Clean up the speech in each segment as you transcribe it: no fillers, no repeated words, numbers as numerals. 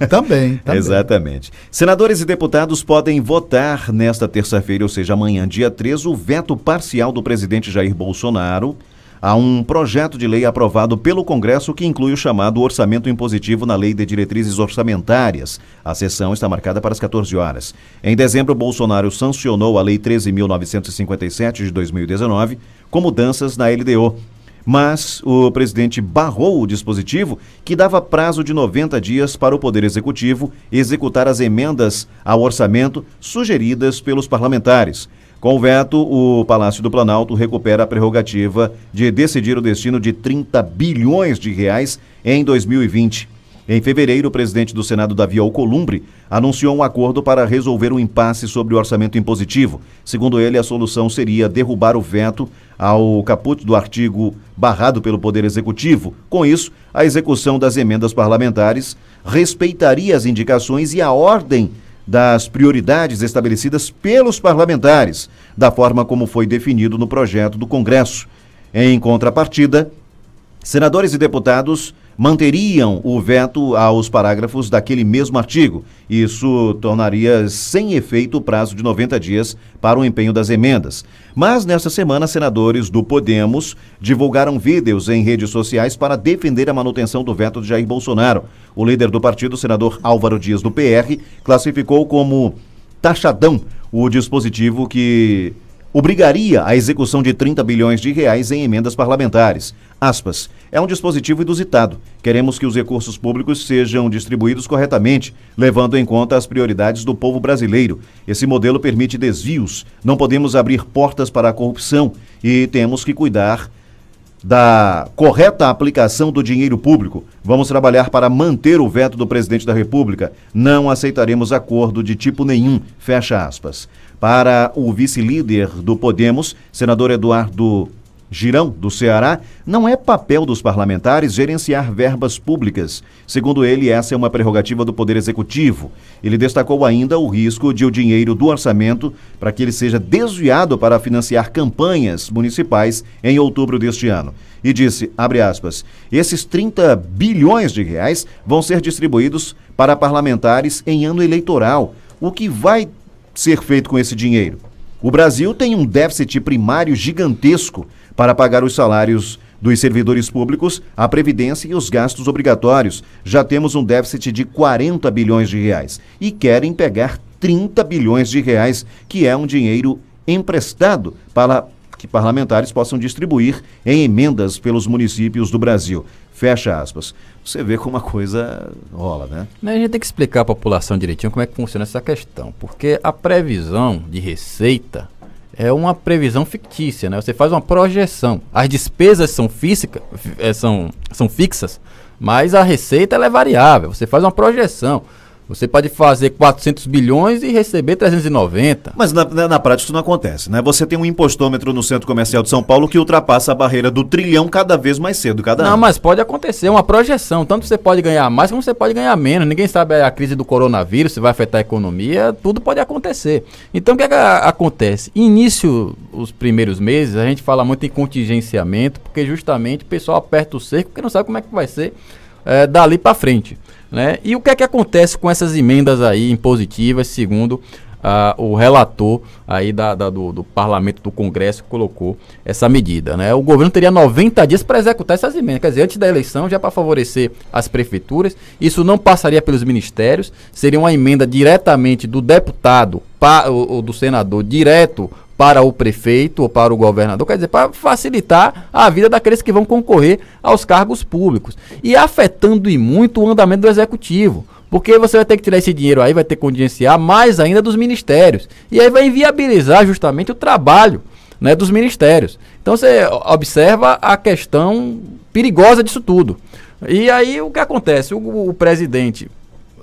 Também. Exatamente. Senadores e deputados podem votar nesta terça-feira, ou seja, amanhã, dia 3, o veto parcial do presidente Jair Bolsonaro a um projeto de lei aprovado pelo Congresso que inclui o chamado orçamento impositivo na Lei de Diretrizes Orçamentárias. A sessão está marcada para as 14 horas. Em dezembro, Bolsonaro sancionou a Lei 13.957 de 2019 com mudanças na LDO. Mas o presidente barrou o dispositivo que dava prazo de 90 dias para o Poder Executivo executar as emendas ao orçamento sugeridas pelos parlamentares. Com o veto, o Palácio do Planalto recupera a prerrogativa de decidir o destino de 30 bilhões de reais em 2020. Em fevereiro, o presidente do Senado, Davi Alcolumbre, anunciou um acordo para resolver o impasse sobre o orçamento impositivo. Segundo ele, a solução seria derrubar o veto ao caput do artigo barrado pelo Poder Executivo. Com isso, a execução das emendas parlamentares respeitaria as indicações e a ordem das prioridades estabelecidas pelos parlamentares, da forma como foi definido no projeto do Congresso. Em contrapartida, senadores e deputados manteriam o veto aos parágrafos daquele mesmo artigo. Isso tornaria sem efeito o prazo de 90 dias para o empenho das emendas. Mas, nesta semana, senadores do Podemos divulgaram vídeos em redes sociais para defender a manutenção do veto de Jair Bolsonaro. O líder do partido, o senador Álvaro Dias, do PR, classificou como taxadão o dispositivo que obrigaria a execução de 30 bilhões de reais em emendas parlamentares. Aspas, é um dispositivo inusitado. Queremos que os recursos públicos sejam distribuídos corretamente, levando em conta as prioridades do povo brasileiro. Esse modelo permite desvios, não podemos abrir portas para a corrupção e temos que cuidar da correta aplicação do dinheiro público. Vamos trabalhar para manter o veto do presidente da República. Não aceitaremos acordo de tipo nenhum. Fecha aspas. Para o vice-líder do Podemos, senador Eduardo Girão, do Ceará, não é papel dos parlamentares gerenciar verbas públicas. Segundo ele, essa é uma prerrogativa do Poder Executivo. Ele destacou ainda o risco de o dinheiro do orçamento para que ele seja desviado para financiar campanhas municipais em outubro deste ano. E disse, abre aspas, esses 30 bilhões de reais vão ser distribuídos para parlamentares em ano eleitoral. O que vai ser feito com esse dinheiro? O Brasil tem um déficit primário gigantesco para pagar os salários dos servidores públicos, a previdência e os gastos obrigatórios. Já temos um déficit de 40 bilhões de reais e querem pegar 30 bilhões de reais, que é um dinheiro emprestado para que parlamentares possam distribuir em emendas pelos municípios do Brasil. Fecha aspas. Você vê como a coisa rola, né? A gente tem que explicar à população direitinho como é que funciona essa questão, porque a previsão de receita é uma previsão fictícia, né? Você faz uma projeção. As despesas são fixas, mas a receita ela é variável. Você faz uma projeção. Você pode fazer 400 bilhões e receber 390. Mas na prática isso não acontece, né? Você tem um impostômetro no Centro Comercial de São Paulo que ultrapassa a barreira do trilhão cada vez mais cedo, cada ano. Não, mas pode acontecer, uma projeção. Tanto você pode ganhar mais como você pode ganhar menos. Ninguém sabe a crise do coronavírus, se vai afetar a economia, tudo pode acontecer. Então o que acontece? Início, os primeiros meses, a gente fala muito em contingenciamento, porque justamente o pessoal aperta o cerco, porque não sabe como é que vai ser dali para frente. Né? E o que é que acontece com essas emendas aí impositivas, segundo o relator aí do Parlamento, do Congresso, que colocou essa medida, né? O governo teria 90 dias para executar essas emendas, quer dizer, antes da eleição, já para favorecer as prefeituras. Isso não passaria pelos ministérios, seria uma emenda diretamente do deputado ou do senador, direto para o prefeito ou para o governador, quer dizer, para facilitar a vida daqueles que vão concorrer aos cargos públicos. E afetando e muito o andamento do executivo, porque você vai ter que tirar esse dinheiro aí, vai ter que contingenciar mais ainda dos ministérios. E aí vai inviabilizar justamente o trabalho, né, dos ministérios. Então você observa a questão perigosa disso tudo. E aí o que acontece? O presidente,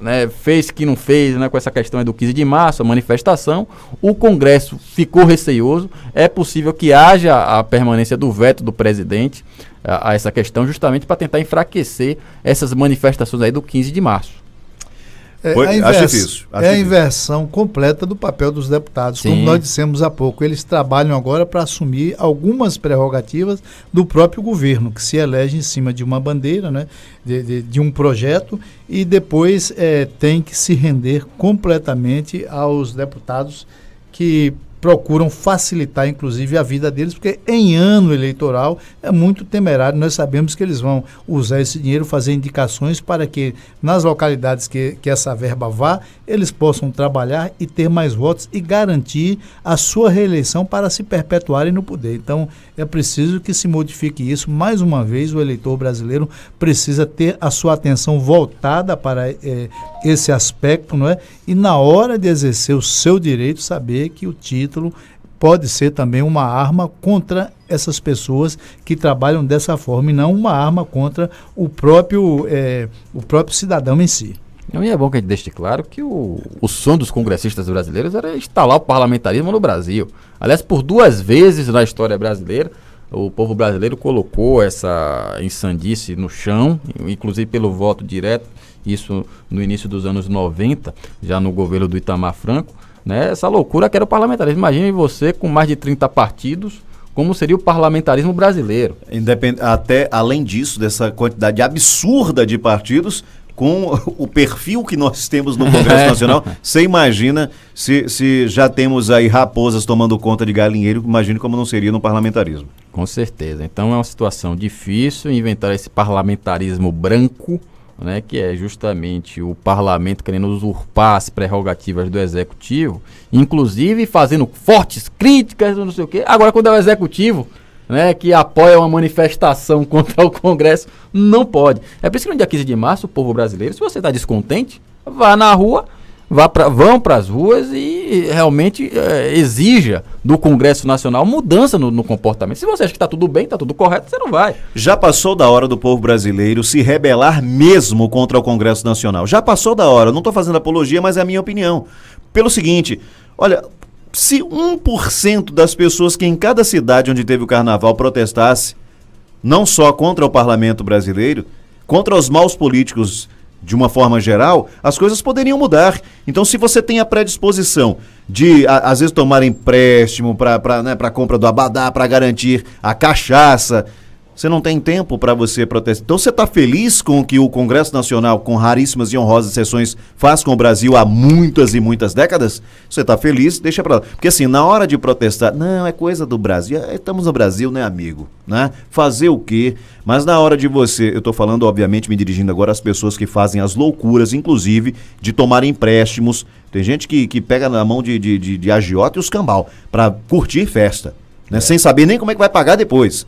né, fez que não fez, né, com essa questão do 15 de março, a manifestação. O Congresso ficou receioso. É possível que haja a permanência do veto do presidente a essa questão, justamente para tentar enfraquecer essas manifestações aí do 15 de março. Acho difícil. A inversão completa do papel dos deputados. Sim. Como nós dissemos há pouco, eles trabalham agora para assumir algumas prerrogativas do próprio governo, que se elege em cima de uma bandeira, né, de um projeto, e depois tem que se render completamente aos deputados que procuram facilitar, inclusive, a vida deles, porque em ano eleitoral é muito temerário. Nós sabemos que eles vão usar esse dinheiro, fazer indicações para que nas localidades que essa verba vá, eles possam trabalhar e ter mais votos e garantir a sua reeleição para se perpetuarem no poder. Então, é preciso que se modifique isso. Mais uma vez, o eleitor brasileiro precisa ter a sua atenção voltada para esse aspecto, não é? E na hora de exercer o seu direito, saber que o título pode ser também uma arma contra essas pessoas que trabalham dessa forma e não uma arma contra o próprio cidadão em si. E é bom que a gente deixe claro que o sonho dos congressistas brasileiros era instalar o parlamentarismo no Brasil. Aliás, por 2 vezes na história brasileira, o povo brasileiro colocou essa insandice no chão, inclusive pelo voto direto, isso no início dos anos 90, já no governo do Itamar Franco, né? Essa loucura que era o parlamentarismo. Imagine você com mais de 30 partidos, como seria o parlamentarismo brasileiro. Até além disso, dessa quantidade absurda de partidos, com o perfil que nós temos no Congresso Nacional, você imagina se já temos aí raposas tomando conta de galinheiro, imagine como não seria no parlamentarismo. Com certeza. Então é uma situação difícil inventar esse parlamentarismo branco, né, que é justamente o parlamento querendo usurpar as prerrogativas do executivo, inclusive fazendo fortes críticas, não sei o quê. Agora, quando é o executivo, né, que apoia uma manifestação contra o Congresso, não pode. É por isso que no dia 15 de março, o povo brasileiro, se você está descontente, vá na rua, vão para as ruas e realmente exija do Congresso Nacional mudança no comportamento. Se você acha que está tudo bem, está tudo correto, você não vai. Já passou da hora do povo brasileiro se rebelar mesmo contra o Congresso Nacional. Já passou da hora. Não estou fazendo apologia, mas é a minha opinião. Pelo seguinte, olha, se 1% das pessoas que em cada cidade onde teve o carnaval protestasse, não só contra o parlamento brasileiro, contra os maus políticos de uma forma geral, as coisas poderiam mudar. Então, se você tem a predisposição de, às vezes, tomar empréstimo para compra do abadá, para garantir a cachaça, você não tem tempo para você protestar. Então, você está feliz com o que o Congresso Nacional, com raríssimas e honrosas sessões, faz com o Brasil há muitas e muitas décadas? Você está feliz? Deixa para lá. Porque, assim, na hora de protestar, não, é coisa do Brasil. Estamos no Brasil, né, amigo? Né? Fazer o quê? Mas na hora de você, eu estou falando, obviamente, me dirigindo agora às pessoas que fazem as loucuras, inclusive, de tomar empréstimos. Tem gente que pega na mão de agiota e os cambal para curtir festa, né? Sem saber nem como é que vai pagar depois.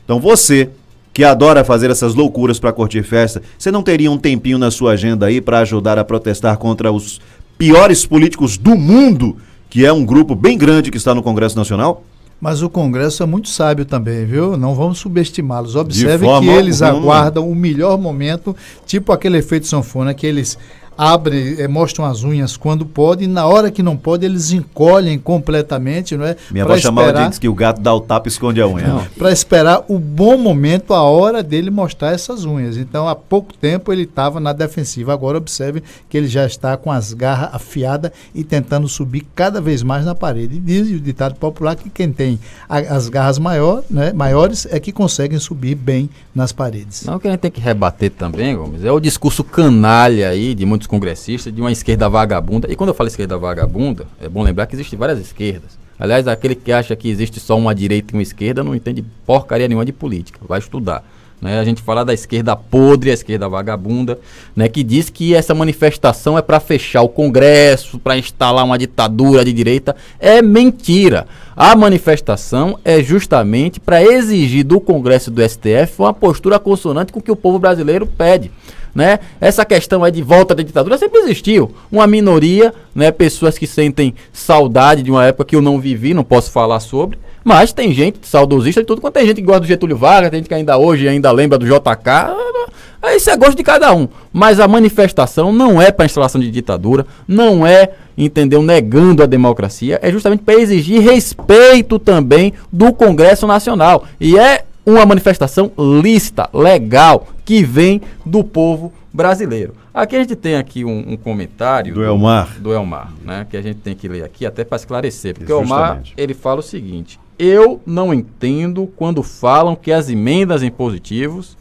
Então você, que adora fazer essas loucuras para curtir festa, você não teria um tempinho na sua agenda aí para ajudar a protestar contra os piores políticos do mundo, que é um grupo bem grande que está no Congresso Nacional? Mas o Congresso é muito sábio também, viu? Não vamos subestimá-los. Observe que eles aguardam o melhor momento, tipo aquele efeito sanfona, que eles abrem, mostram as unhas quando pode, e na hora que não pode, eles encolhem completamente, não é? Minha avó chamava de que o gato dá o tapa e esconde a unha. Para esperar o bom momento, a hora dele mostrar essas unhas. Então, há pouco tempo ele estava na defensiva. Agora, observe que ele já está com as garras afiadas e tentando subir cada vez mais na parede. E diz o ditado popular que quem tem as garras maiores é que conseguem subir bem nas paredes. Não, o que a gente tem que rebater também, Gomes, é o discurso canalha aí de muitos congressistas, de uma esquerda vagabunda. E quando eu falo esquerda vagabunda, é bom lembrar que existem várias esquerdas. Aliás, aquele que acha que existe só uma direita e uma esquerda não entende porcaria nenhuma de política, vai estudar. Né? A gente fala da esquerda podre, a esquerda vagabunda, né? Que diz que essa manifestação é para fechar o Congresso, para instalar uma ditadura de direita. É mentira. A manifestação é justamente para exigir do Congresso e do STF uma postura consonante com o que o povo brasileiro pede. Né? Essa questão aí de volta da ditadura sempre existiu. Uma minoria, né? Pessoas que sentem saudade de uma época que eu não vivi, não posso falar sobre, mas tem gente saudosista de tudo quanto tem gente que gosta do Getúlio Vargas, tem gente que ainda hoje lembra do JK. Isso é gosto de cada um. Mas a manifestação não é para instalação de ditadura, não é, entendeu, negando a democracia, é justamente para exigir respeito também do Congresso Nacional. E é uma manifestação lícita, legal, que vem do povo brasileiro. Aqui a gente tem aqui um comentário do Elmar, né, que a gente tem que ler aqui até para esclarecer, porque justamente. o Elmar, ele fala o seguinte: eu não entendo quando falam que as emendas impositivas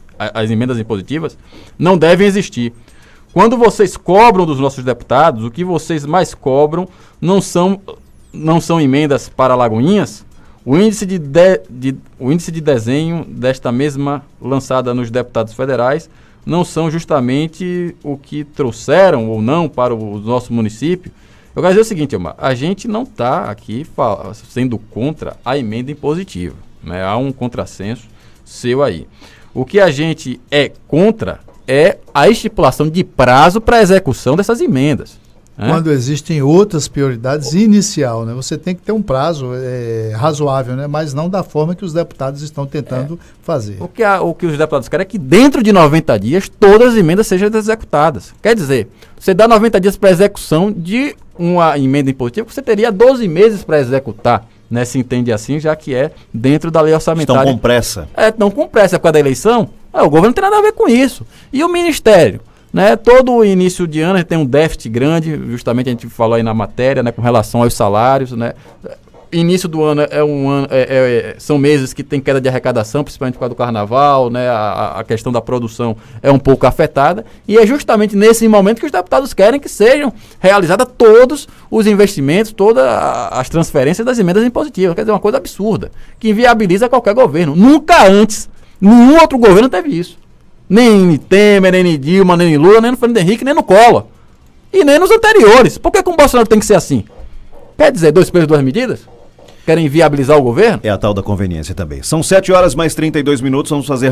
não devem existir. Quando vocês cobram dos nossos deputados, o que vocês mais cobram não são emendas para Lagoinhas. O índice de desenho desta mesma lançada nos deputados federais não são justamente o que trouxeram ou não para o nosso município. Eu quero dizer o seguinte, Elmar, a gente não está aqui sendo contra a emenda impositiva, né? Há um contrassenso seu aí. O que a gente é contra é a estipulação de prazo para a execução dessas emendas. Quando existem outras prioridades inicial, né? Você tem que ter um prazo razoável, né? Mas não da forma que os deputados estão tentando fazer. O que os deputados querem é que dentro de 90 dias todas as emendas sejam executadas. Quer dizer, você dá 90 dias para execução de uma emenda impositiva, você teria 12 meses para executar, né? Se entende assim, já que é dentro da lei orçamentária. Estão com pressa. Estão com pressa por causa da eleição. O governo não tem nada a ver com isso. E o Ministério? Né, todo início de ano a gente tem um déficit grande, justamente a gente falou aí na matéria, né, com relação aos salários, né. Início do ano são meses que tem queda de arrecadação, principalmente por causa do carnaval, né, a questão da produção é um pouco afetada, e é justamente nesse momento que os deputados querem que sejam realizados todos os investimentos, todas as transferências das emendas impositivas. Quer dizer, uma coisa absurda, que inviabiliza qualquer governo. Nunca antes, nenhum outro governo teve isso. Nem Temer, nem Dilma, nem Lula, nem no Fernando Henrique, nem no Collor. E nem nos anteriores. Por que com o Bolsonaro tem que ser assim? Quer dizer, 2 pesos, 2 medidas? Querem viabilizar o governo? É a tal da conveniência também. São 7 horas mais 32 minutos, vamos fazer